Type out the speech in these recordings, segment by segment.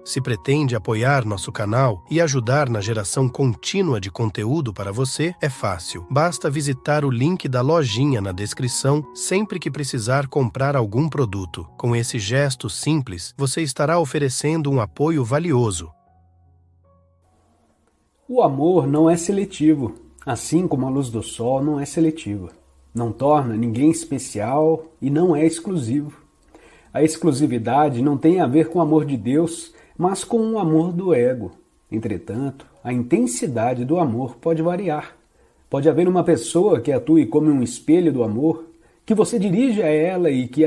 Se pretende apoiar nosso canal e ajudar na geração contínua de conteúdo para você, é fácil. Basta visitar o link da lojinha na descrição sempre que precisar comprar algum produto. Com esse gesto simples, você estará oferecendo um apoio valioso. O amor não é seletivo, assim como a luz do sol não é seletiva. Não torna ninguém especial e não é exclusivo. A exclusividade não tem a ver com o amor de Deus, mas com o amor do ego. Entretanto, a intensidade do amor pode variar. Pode haver uma pessoa que atue como um espelho do amor, que você dirige a ela e que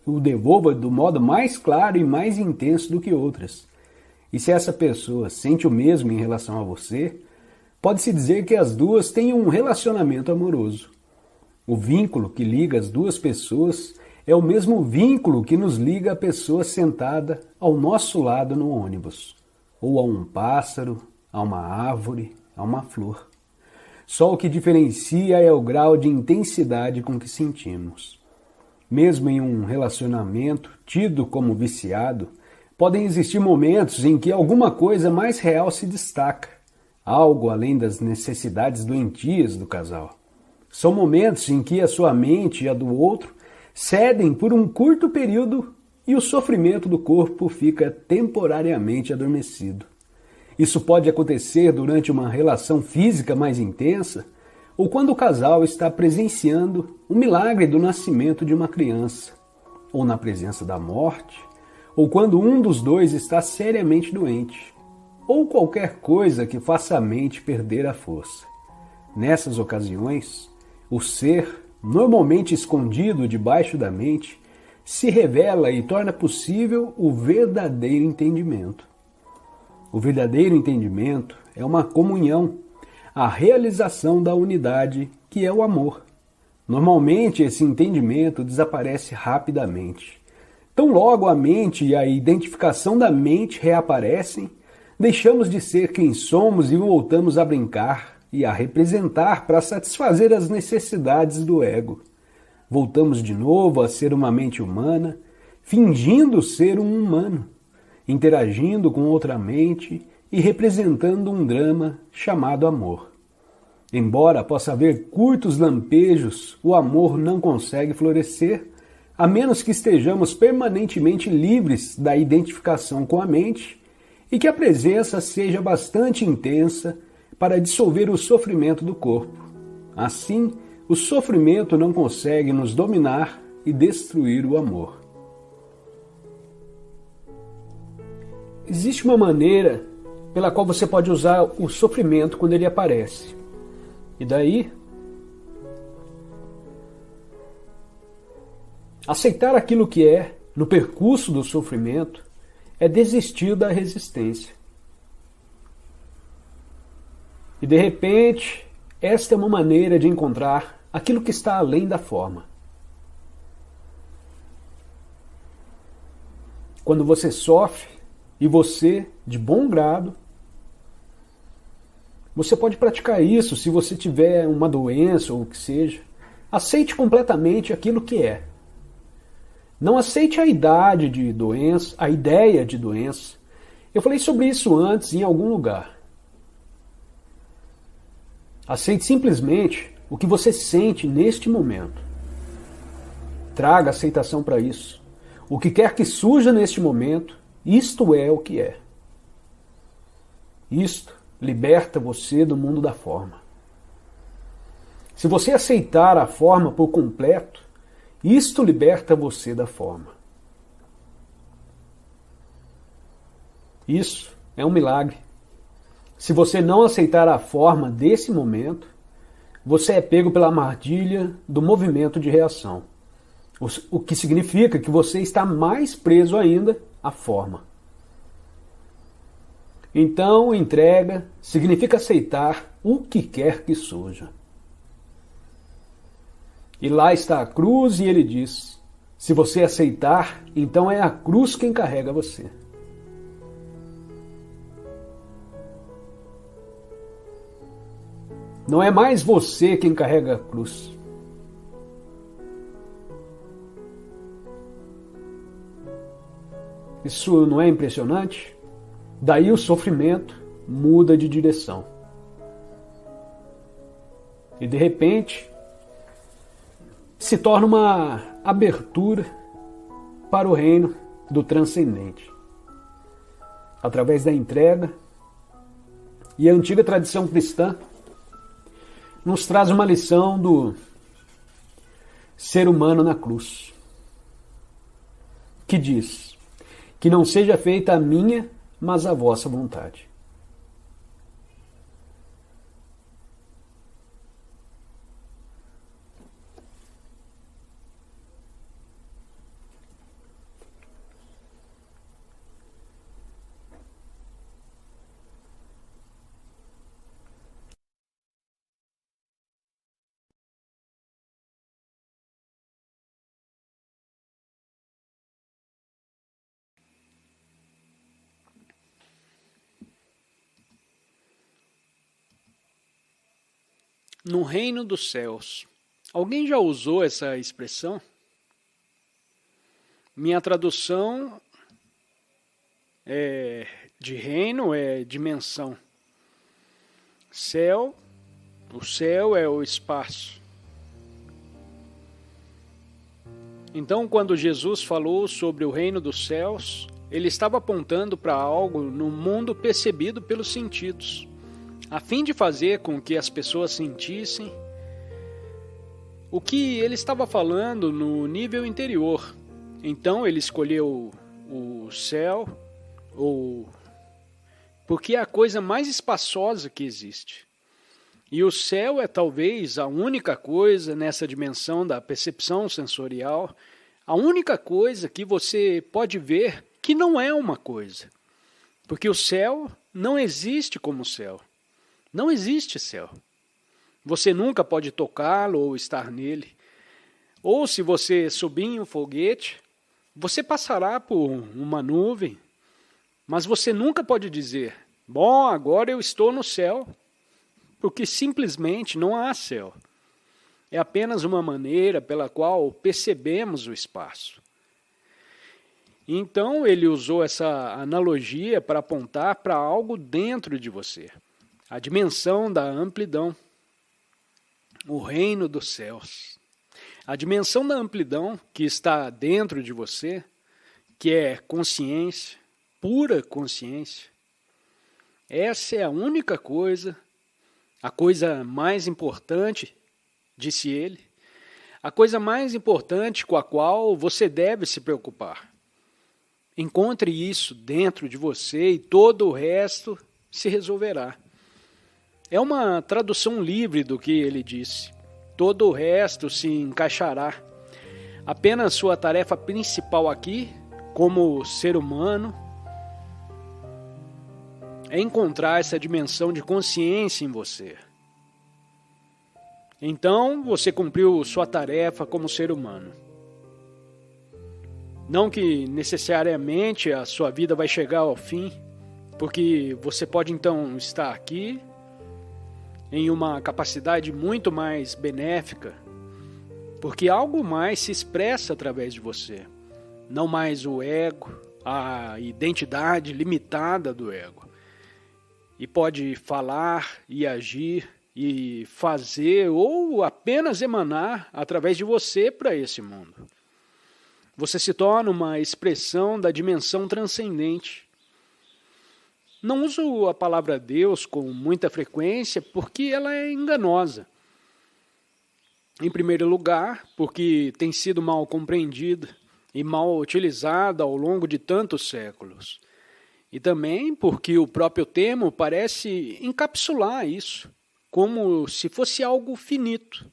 o devolva do modo mais claro e mais intenso do que outras. E se essa pessoa sente o mesmo em relação a você, pode-se dizer que as duas têm um relacionamento amoroso. O vínculo que liga as duas pessoas é o mesmo vínculo que nos liga a pessoa sentada ao nosso lado no ônibus, ou a um pássaro, a uma árvore, a uma flor. Só o que diferencia é o grau de intensidade com que sentimos. Mesmo em um relacionamento tido como viciado, podem existir momentos em que alguma coisa mais real se destaca, algo além das necessidades doentias do casal. São momentos em que a sua mente e a do outro cedem por um curto período e o sofrimento do corpo fica temporariamente adormecido. Isso pode acontecer durante uma relação física mais intensa ou quando o casal está presenciando o milagre do nascimento de uma criança, ou na presença da morte, ou quando um dos dois está seriamente doente, ou qualquer coisa que faça a mente perder a força. Nessas ocasiões, o ser, normalmente escondido debaixo da mente, se revela e torna possível o verdadeiro entendimento. O verdadeiro entendimento é uma comunhão, a realização da unidade, que é o amor. Normalmente, esse entendimento desaparece rapidamente. Tão logo a mente e a identificação da mente reaparecem, deixamos de ser quem somos e voltamos a brincar e a representar para satisfazer as necessidades do ego. Voltamos de novo a ser uma mente humana, fingindo ser um humano, interagindo com outra mente e representando um drama chamado amor. Embora possa haver curtos lampejos, o amor não consegue florescer, a menos que estejamos permanentemente livres da identificação com a mente e que a presença seja bastante intensa para dissolver o sofrimento do corpo. Assim, o sofrimento não consegue nos dominar e destruir o amor. Existe uma maneira pela qual você pode usar o sofrimento quando ele aparece. E daí, aceitar aquilo que é no percurso do sofrimento é desistir da resistência. E de repente, esta é uma maneira de encontrar aquilo que está além da forma. Quando você sofre, e você, de bom grado, você pode praticar isso se você tiver uma doença ou o que seja. Aceite completamente aquilo que é. Não aceite a idade de doença, a ideia de doença. Eu falei sobre isso antes em algum lugar. Aceite simplesmente o que você sente neste momento. Traga aceitação para isso. O que quer que surja neste momento, isto é o que é. Isto liberta você do mundo da forma. Se você aceitar a forma por completo, isto liberta você da forma. Isso é um milagre. Se você não aceitar a forma desse momento, você é pego pela armadilha do movimento de reação. O que significa que você está mais preso ainda à forma. Então, entrega significa aceitar o que quer que surja. E lá está a cruz e ele diz, se você aceitar, então é a cruz quem carrega você. Não é mais você quem carrega a cruz. Isso não é impressionante? Daí o sofrimento muda de direção. E de repente se torna uma abertura para o reino do transcendente. Através da entrega, e a antiga tradição cristã nos traz uma lição do ser humano na cruz, que diz que não seja feita a minha, mas a vossa vontade. No reino dos céus. Alguém já usou essa expressão? Minha tradução de reino é dimensão. Céu, o céu é o espaço. Então, quando Jesus falou sobre o reino dos céus, ele estava apontando para algo no mundo percebido pelos sentidos, a fim de fazer com que as pessoas sentissem o que ele estava falando no nível interior. Então ele escolheu o céu, porque é a coisa mais espaçosa que existe. E o céu é talvez a única coisa nessa dimensão da percepção sensorial, a única coisa que você pode ver que não é uma coisa. Porque o céu não existe como céu. Não existe céu. Você nunca pode tocá-lo ou estar nele. Ou se você subir em um foguete, você passará por uma nuvem, mas você nunca pode dizer, bom, agora eu estou no céu, porque simplesmente não há céu. É apenas uma maneira pela qual percebemos o espaço. Então ele usou essa analogia para apontar para algo dentro de você. A dimensão da amplidão, o reino dos céus. A dimensão da amplidão que está dentro de você, que é consciência, pura consciência. Essa é a única coisa, a coisa mais importante, disse ele, a coisa mais importante com a qual você deve se preocupar. Encontre isso dentro de você e todo o resto se resolverá. É uma tradução livre do que ele disse. Todo o resto se encaixará. Apenas sua tarefa principal aqui, como ser humano, é encontrar essa dimensão de consciência em você. Então, você cumpriu sua tarefa como ser humano. Não que necessariamente a sua vida vai chegar ao fim, porque você pode então estar aqui em uma capacidade muito mais benéfica, porque algo mais se expressa através de você, não mais o ego, a identidade limitada do ego, e pode falar e agir e fazer ou apenas emanar através de você para esse mundo. Você se torna uma expressão da dimensão transcendente. Não uso a palavra Deus com muita frequência porque ela é enganosa. Em primeiro lugar, porque tem sido mal compreendida e mal utilizada ao longo de tantos séculos. E também porque o próprio termo parece encapsular isso, como se fosse algo finito.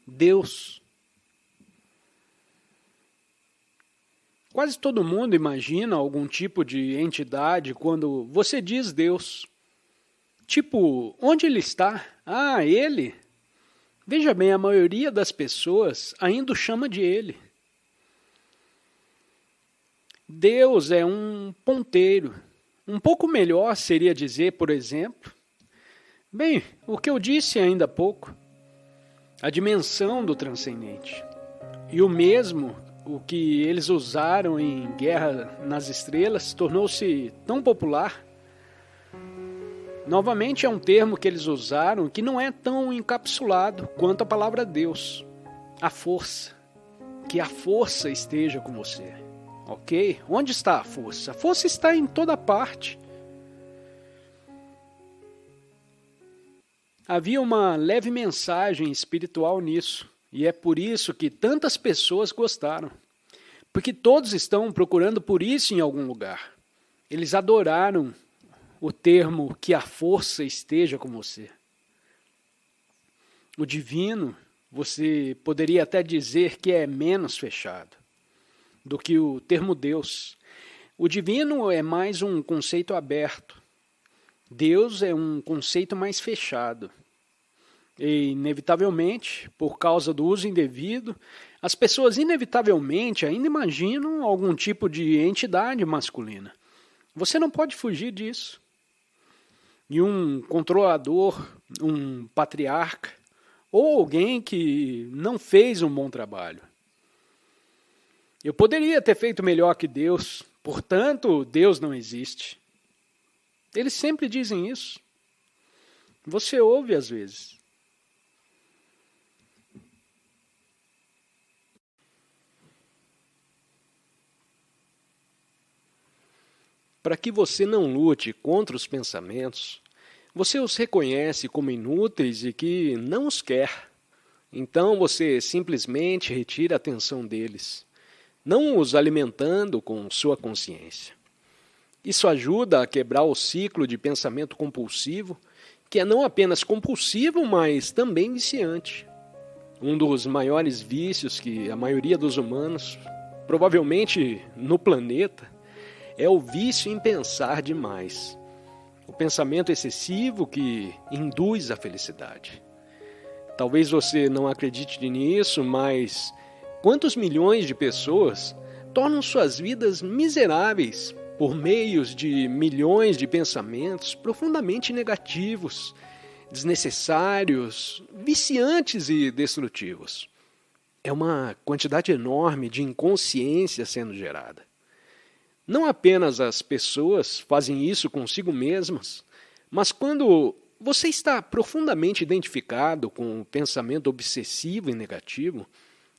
Deus. Quase todo mundo imagina algum tipo de entidade quando você diz Deus. Tipo, onde ele está? Ah, ele? Veja bem, a maioria das pessoas ainda o chama de ele. Deus é um ponteiro. Um pouco melhor seria dizer, por exemplo, bem, o que eu disse ainda há pouco, a dimensão do transcendente. E o mesmo, o que eles usaram em Guerra nas Estrelas, tornou-se tão popular Novamente é um termo que eles usaram que não é tão encapsulado quanto a palavra Deus. A força. Que a força esteja com você. Ok? Onde está a força? A força está em toda parte. Havia uma leve mensagem espiritual nisso. E é por isso que tantas pessoas gostaram. Porque todos estão procurando por isso em algum lugar. Eles adoraram o termo que a força esteja com você. O divino, você poderia até dizer que é menos fechado do que o termo Deus. O divino é mais um conceito aberto. Deus é um conceito mais fechado. E, inevitavelmente, por causa do uso indevido, as pessoas inevitavelmente ainda imaginam algum tipo de entidade masculina. Você não pode fugir disso. E um controlador, um patriarca, ou alguém que não fez um bom trabalho. Eu poderia ter feito melhor que Deus, portanto, Deus não existe. Eles sempre dizem isso. Você ouve às vezes. Para que você não lute contra os pensamentos, você os reconhece como inúteis e que não os quer. Então você simplesmente retira a atenção deles, não os alimentando com sua consciência. Isso ajuda a quebrar o ciclo de pensamento compulsivo, que é não apenas compulsivo, mas também viciante. Um dos maiores vícios que a maioria dos humanos, provavelmente no planeta, é o vício em pensar demais. O pensamento excessivo que induz a felicidade. Talvez você não acredite nisso, mas quantos milhões de pessoas tornam suas vidas miseráveis por meios de milhões de pensamentos profundamente negativos, desnecessários, viciantes e destrutivos? É uma quantidade enorme de inconsciência sendo gerada. Não apenas as pessoas fazem isso consigo mesmas, mas quando você está profundamente identificado com o pensamento obsessivo e negativo,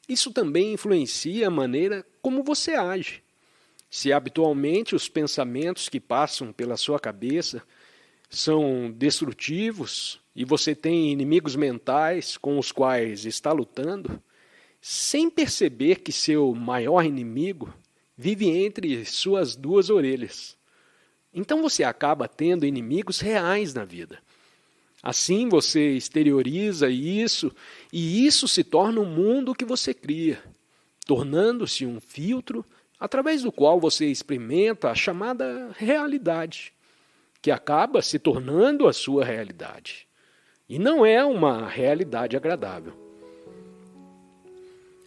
isso também influencia a maneira como você age. Se habitualmente os pensamentos que passam pela sua cabeça são destrutivos e você tem inimigos mentais com os quais está lutando, sem perceber que seu maior inimigo vive entre suas duas orelhas. Então você acaba tendo inimigos reais na vida. Assim você exterioriza isso, e isso se torna um mundo que você cria, tornando-se um filtro através do qual você experimenta a chamada realidade, que acaba se tornando a sua realidade. E não é uma realidade agradável.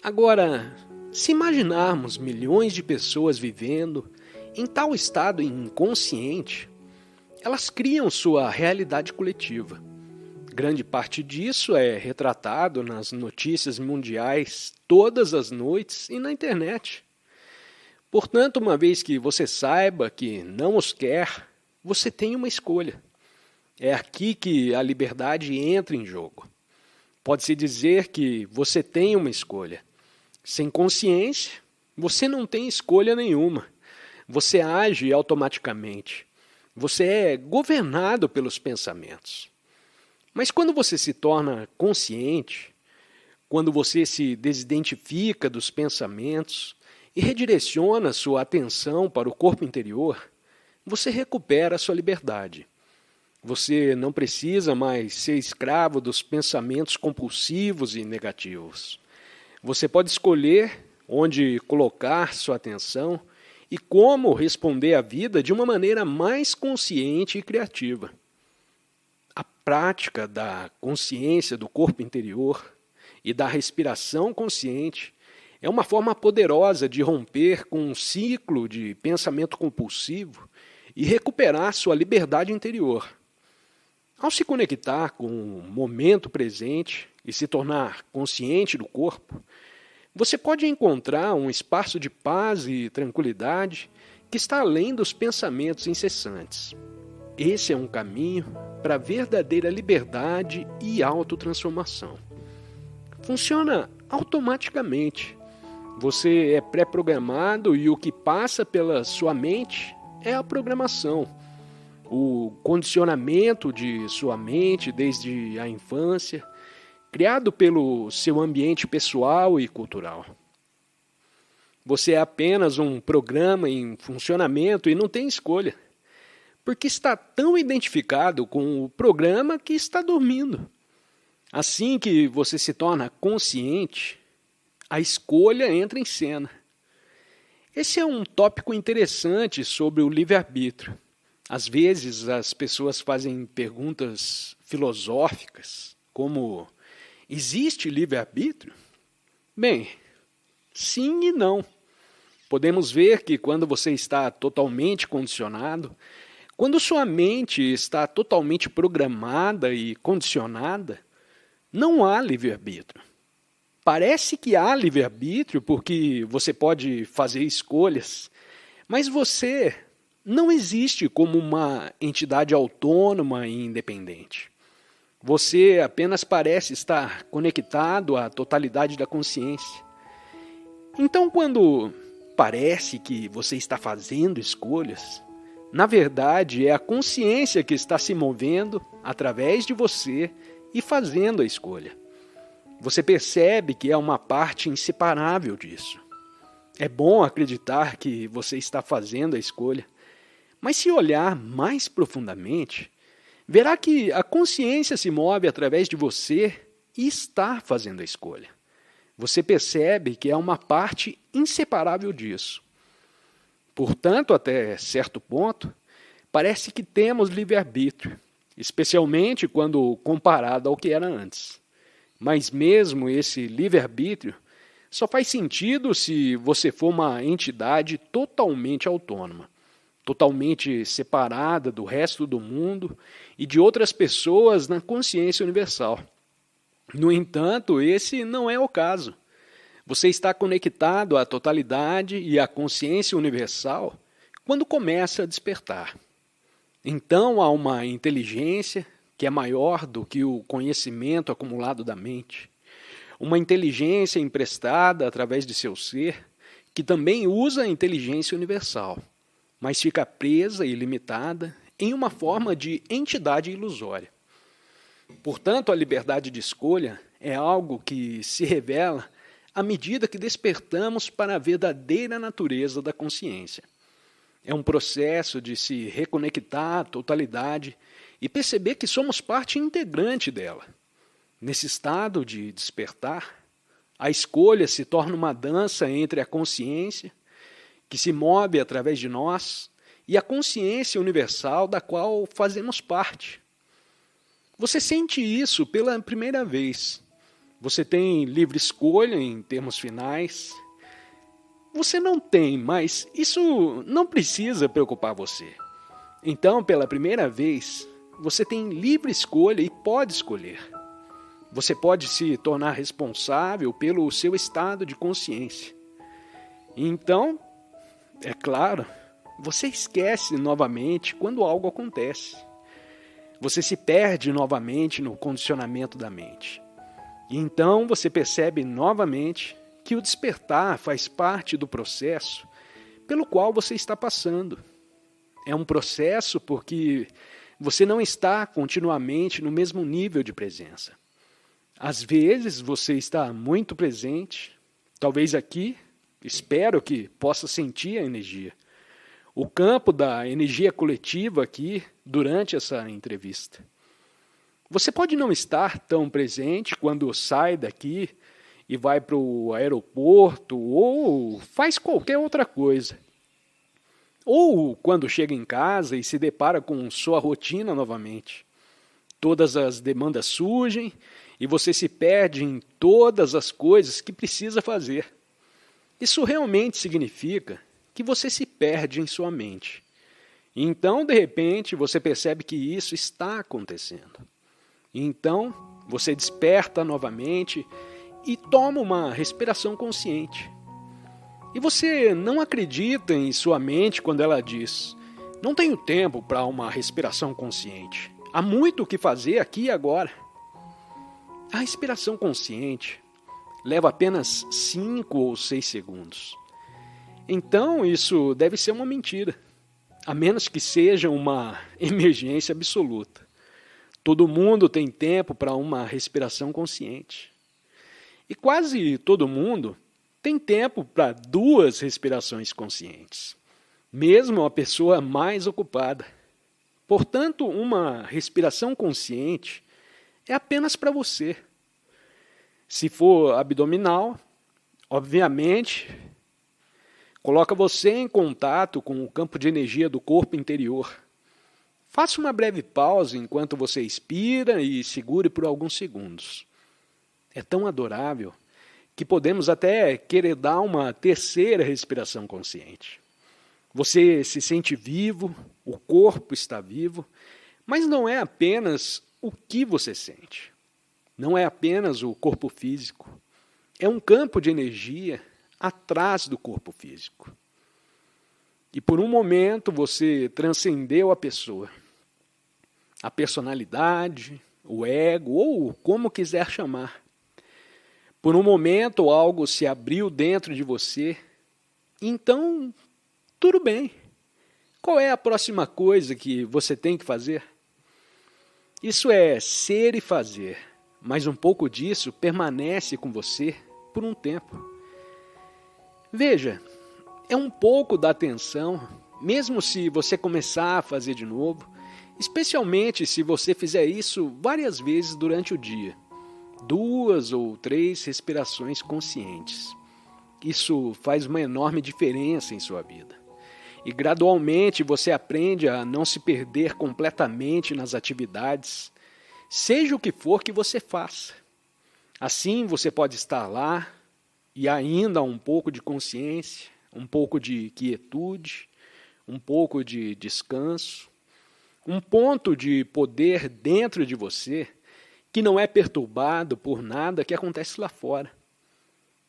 Agora, se imaginarmos milhões de pessoas vivendo em tal estado inconsciente, elas criam sua realidade coletiva. Grande parte disso é retratado nas notícias mundiais todas as noites e na internet. Portanto, uma vez que você saiba que não os quer, você tem uma escolha. É aqui que a liberdade entra em jogo. Pode-se dizer que você tem uma escolha. Sem consciência, você não tem escolha nenhuma. Você age automaticamente. Você é governado pelos pensamentos. Mas quando você se torna consciente, quando você se desidentifica dos pensamentos e redireciona sua atenção para o corpo interior, você recupera a sua liberdade. Você não precisa mais ser escravo dos pensamentos compulsivos e negativos. Você pode escolher onde colocar sua atenção e como responder à vida de uma maneira mais consciente e criativa. A prática da consciência do corpo interior e da respiração consciente é uma forma poderosa de romper com um ciclo de pensamento compulsivo e recuperar sua liberdade interior. Ao se conectar com o momento presente e se tornar consciente do corpo, você pode encontrar um espaço de paz e tranquilidade que está além dos pensamentos incessantes. Esse é um caminho para a verdadeira liberdade e autotransformação. Funciona automaticamente. Você é pré-programado e o que passa pela sua mente é a programação, o condicionamento de sua mente desde a infância, criado pelo seu ambiente pessoal e cultural. Você é apenas um programa em funcionamento e não tem escolha, porque está tão identificado com o programa que está dormindo. Assim que você se torna consciente, a escolha entra em cena. Esse é um tópico interessante sobre o livre-arbítrio. Às vezes as pessoas fazem perguntas filosóficas, como: existe livre-arbítrio? Bem, sim e não. Podemos ver que quando você está totalmente condicionado, quando sua mente está totalmente programada e condicionada, não há livre-arbítrio. Parece que há livre-arbítrio porque você pode fazer escolhas, mas você não existe como uma entidade autônoma e independente. Você apenas parece estar conectado à totalidade da consciência. Então, quando parece que você está fazendo escolhas, na verdade, é a consciência que está se movendo através de você e fazendo a escolha. Você percebe que é uma parte inseparável disso. É bom acreditar que você está fazendo a escolha, mas se olhar mais profundamente, verá que a consciência se move através de você e está fazendo a escolha. Você percebe que é uma parte inseparável disso. Portanto, até certo ponto, parece que temos livre-arbítrio, especialmente quando comparado ao que era antes. Mas mesmo esse livre-arbítrio só faz sentido se você for uma entidade totalmente autônoma, totalmente separada do resto do mundo e de outras pessoas na consciência universal. No entanto, esse não é o caso. Você está conectado à totalidade e à consciência universal quando começa a despertar. Então há uma inteligência que é maior do que o conhecimento acumulado da mente, uma inteligência emprestada através de seu ser, que também usa a inteligência universal, mas fica presa e limitada em uma forma de entidade ilusória. Portanto, a liberdade de escolha é algo que se revela à medida que despertamos para a verdadeira natureza da consciência. É um processo de se reconectar à totalidade e perceber que somos parte integrante dela. Nesse estado de despertar, a escolha se torna uma dança entre a consciência, que se move através de nós, e a consciência universal da qual fazemos parte. Você sente isso pela primeira vez. Você tem livre escolha em termos finais. Você não tem, mas isso não precisa preocupar você. Então, pela primeira vez, você tem livre escolha e pode escolher. Você pode se tornar responsável pelo seu estado de consciência. Então, é claro, você esquece novamente quando algo acontece. Você se perde novamente no condicionamento da mente. E então você percebe novamente que o despertar faz parte do processo pelo qual você está passando. É um processo porque você não está continuamente no mesmo nível de presença. Às vezes você está muito presente, talvez aqui, espero que possa sentir a energia. O campo da energia coletiva aqui durante essa entrevista. Você pode não estar tão presente quando sai daqui e vai para o aeroporto ou faz qualquer outra coisa. Ou quando chega em casa e se depara com sua rotina novamente. Todas as demandas surgem e você se perde em todas as coisas que precisa fazer. Isso realmente significa que você se perde em sua mente. E então, de repente, você percebe que isso está acontecendo. Então, você desperta novamente e toma uma respiração consciente. E você não acredita em sua mente quando ela diz: Não tenho tempo para uma respiração consciente. Há muito o que fazer aqui e agora. A respiração consciente leva apenas 5 ou 6 segundos. Então, isso deve ser uma mentira, a menos que seja uma emergência absoluta. Todo mundo tem tempo para uma respiração consciente. E quase todo mundo tem tempo para 2 respirações conscientes, mesmo a pessoa mais ocupada. Portanto, uma respiração consciente é apenas para você. Se for abdominal, obviamente, coloca você em contato com o campo de energia do corpo interior. Faça uma breve pausa enquanto você expira e segure por alguns segundos. É tão adorável que podemos até querer dar uma terceira respiração consciente. Você se sente vivo, o corpo está vivo, mas não é apenas o que você sente. Não é apenas o corpo físico. É um campo de energia atrás do corpo físico. E por um momento você transcendeu a pessoa, a personalidade, o ego, ou como quiser chamar. Por um momento algo se abriu dentro de você, então tudo bem. Qual é a próxima coisa que você tem que fazer? Isso é ser e fazer, mas um pouco disso permanece com você por um tempo. Veja, é um pouco da atenção, mesmo se você começar a fazer de novo, especialmente se você fizer isso várias vezes durante o dia. 2 ou 3 respirações conscientes. Isso faz uma enorme diferença em sua vida. E gradualmente você aprende a não se perder completamente nas atividades, seja o que for que você faça. Assim você pode estar lá e ainda um pouco de consciência, um pouco de quietude, um pouco de descanso, um ponto de poder dentro de você que não é perturbado por nada que acontece lá fora.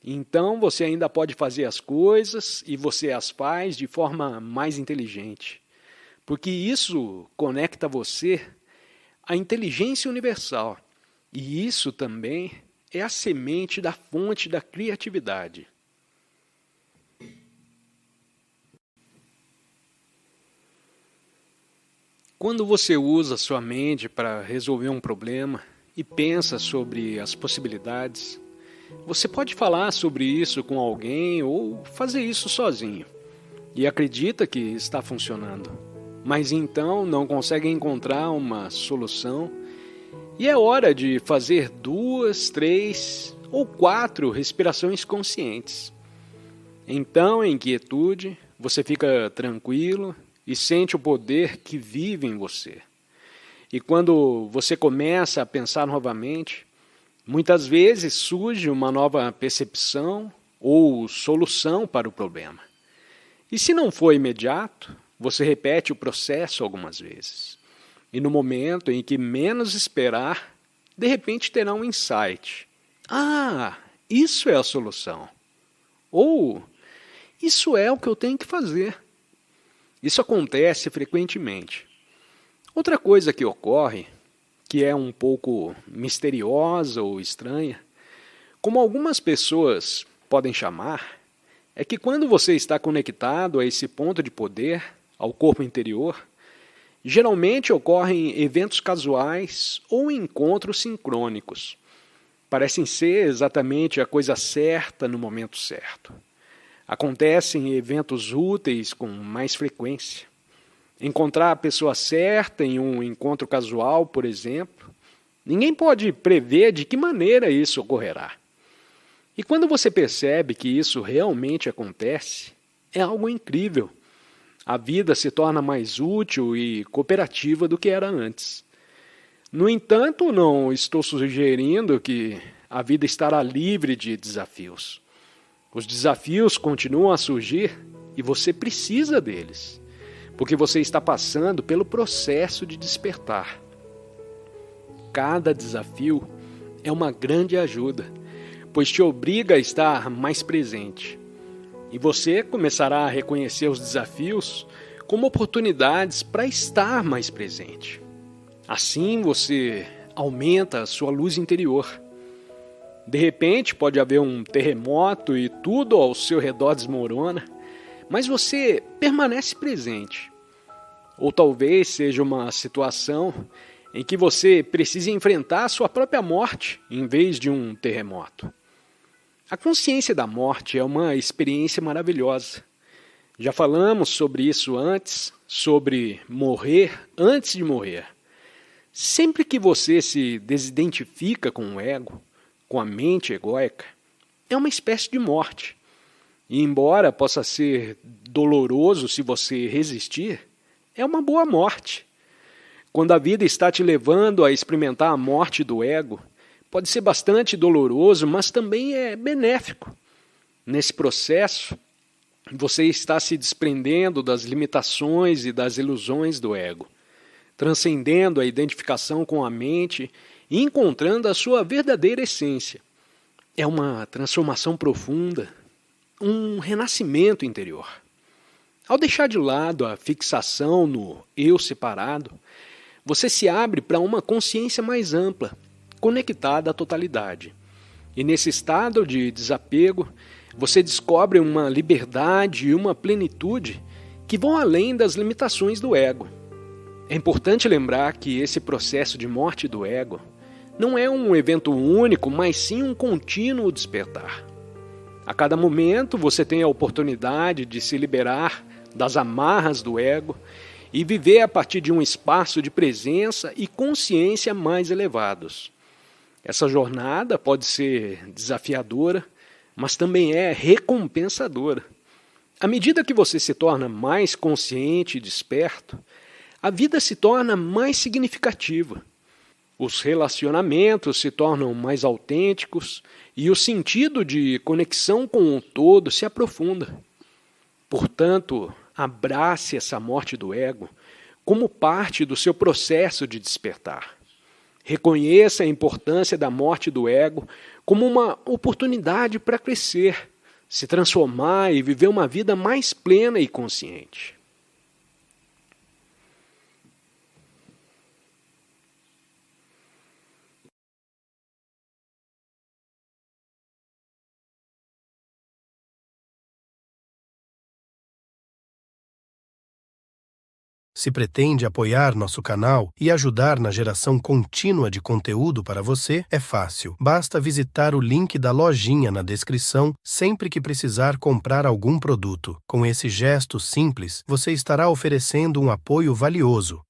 Então você ainda pode fazer as coisas e você as faz de forma mais inteligente, porque isso conecta você à inteligência universal, e isso também é a semente da fonte da criatividade. Quando você usa sua mente para resolver um problema e pensa sobre as possibilidades, você pode falar sobre isso com alguém ou fazer isso sozinho e acredita que está funcionando, mas então não consegue encontrar uma solução e é hora de fazer 2, 3 ou 4 respirações conscientes. Então, em quietude, você fica tranquilo e sente o poder que vive em você. E quando você começa a pensar novamente, muitas vezes surge uma nova percepção ou solução para o problema. E se não for imediato, você repete o processo algumas vezes. E no momento em que menos esperar, de repente terá um insight. Ah, isso é a solução. Ou, isso é o que eu tenho que fazer. Isso acontece frequentemente. Outra coisa que ocorre, que é um pouco misteriosa ou estranha, como algumas pessoas podem chamar, é que quando você está conectado a esse ponto de poder, ao corpo interior, geralmente ocorrem eventos casuais ou encontros sincrônicos. Parecem ser exatamente a coisa certa no momento certo. Acontecem eventos úteis com mais frequência. Encontrar a pessoa certa em um encontro casual, por exemplo, ninguém pode prever de que maneira isso ocorrerá. E quando você percebe que isso realmente acontece, é algo incrível. A vida se torna mais útil e cooperativa do que era antes. No entanto, não estou sugerindo que a vida estará livre de desafios. Os desafios continuam a surgir e você precisa deles, porque você está passando pelo processo de despertar. Cada desafio é uma grande ajuda, pois te obriga a estar mais presente. E você começará a reconhecer os desafios como oportunidades para estar mais presente. Assim você aumenta a sua luz interior. De repente pode haver um terremoto e tudo ao seu redor desmorona, mas você permanece presente. Ou talvez seja uma situação em que você precise enfrentar a sua própria morte em vez de um terremoto. A consciência da morte é uma experiência maravilhosa. Já falamos sobre isso antes, sobre morrer antes de morrer. Sempre que você se desidentifica com o ego, com a mente egóica, é uma espécie de morte. E embora possa ser doloroso se você resistir, é uma boa morte. Quando a vida está te levando a experimentar a morte do ego, pode ser bastante doloroso, mas também é benéfico. Nesse processo, você está se desprendendo das limitações e das ilusões do ego, transcendendo a identificação com a mente e encontrando a sua verdadeira essência. É uma transformação profunda, um renascimento interior. Ao deixar de lado a fixação no eu separado, você se abre para uma consciência mais ampla, conectada à totalidade. E nesse estado de desapego, você descobre uma liberdade e uma plenitude que vão além das limitações do ego. É importante lembrar que esse processo de morte do ego não é um evento único, mas sim um contínuo despertar. A cada momento você tem a oportunidade de se liberar das amarras do ego e viver a partir de um espaço de presença e consciência mais elevados. Essa jornada pode ser desafiadora, mas também é recompensadora. À medida que você se torna mais consciente e desperto, a vida se torna mais significativa. Os relacionamentos se tornam mais autênticos e o sentido de conexão com o todo se aprofunda. Portanto, abrace essa morte do ego como parte do seu processo de despertar. Reconheça a importância da morte do ego como uma oportunidade para crescer, se transformar e viver uma vida mais plena e consciente. Se pretende apoiar nosso canal e ajudar na geração contínua de conteúdo para você, é fácil. Basta visitar o link da lojinha na descrição sempre que precisar comprar algum produto. Com esse gesto simples, você estará oferecendo um apoio valioso.